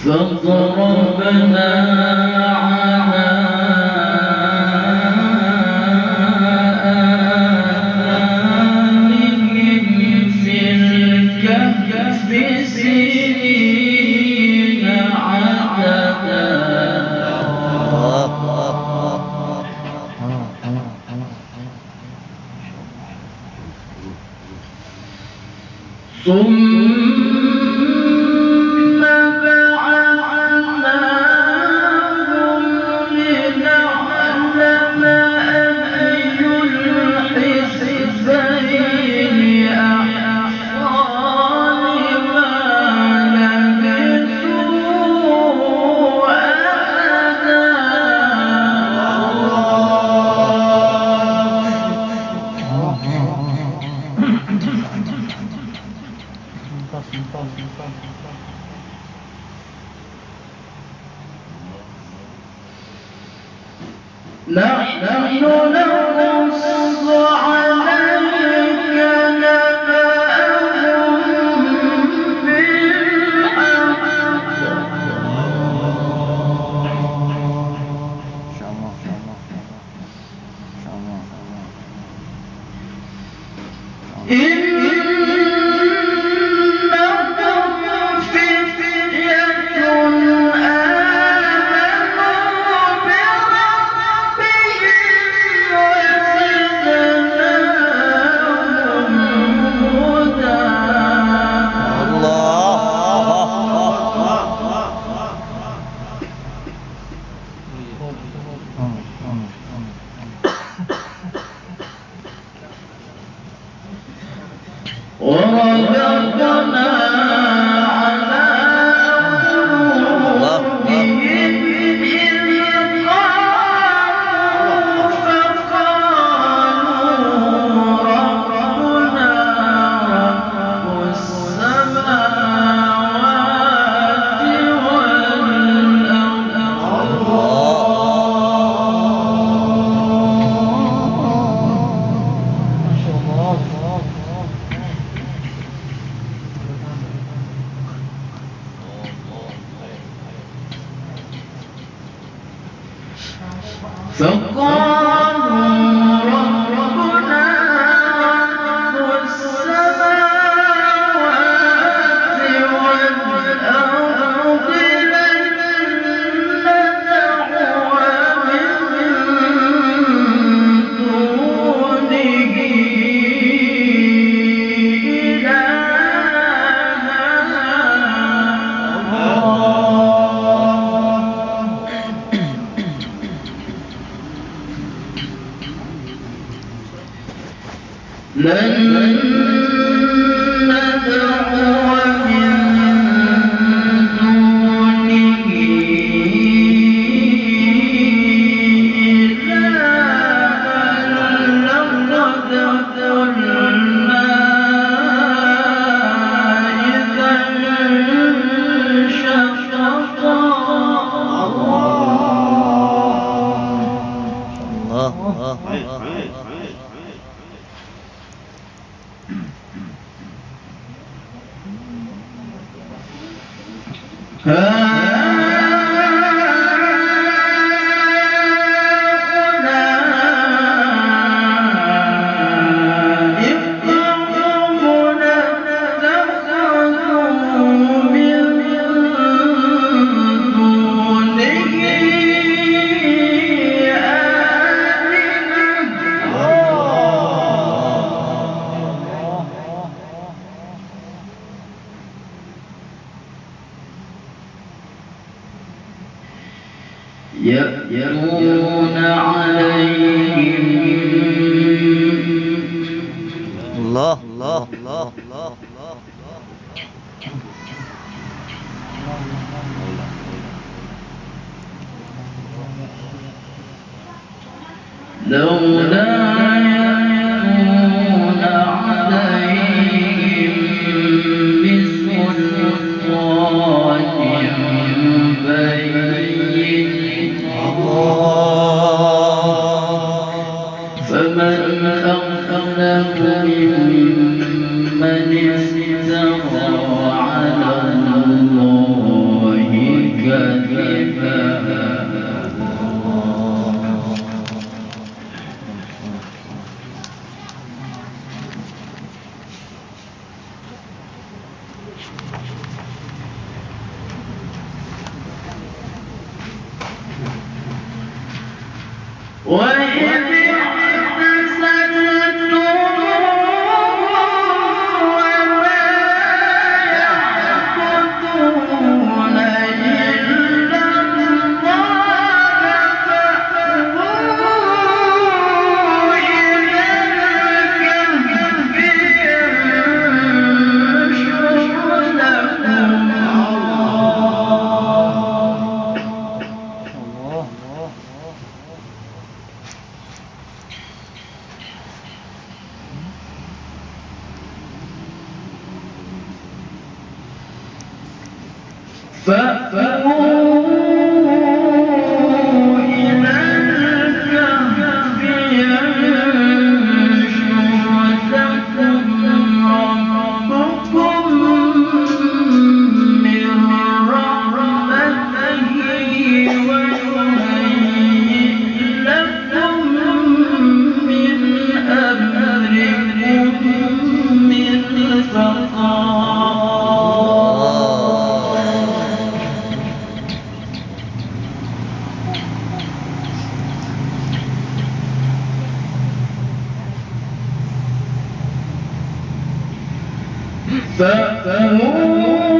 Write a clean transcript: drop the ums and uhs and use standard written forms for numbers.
فضربنا على آذانهم في الكهف سنين عددا ثم بعثناهم لنعلم أي الحزبين أحصى لما لبثوا نحن نقص عليك نبأهم بالحق إنهم فتية وربطنا على قلوبهم إذ قاموا فقالوا ربنا رب السماوات فقالوا ربنا رب السماوات والأرض لن ندعو من دونه لن ندعو من دونه إلها لقد قلنا إذا شططا يأتون عليهم الله الله الله الله الله لولا يأتون عليهم بسلطان بين فمن أظلم ممن افترى على الله كذبا وإذ فأووا إلى الكهف ينشر لكم ربكم من رحمته ويهيئ لكم من أمركم مرفقا فأووا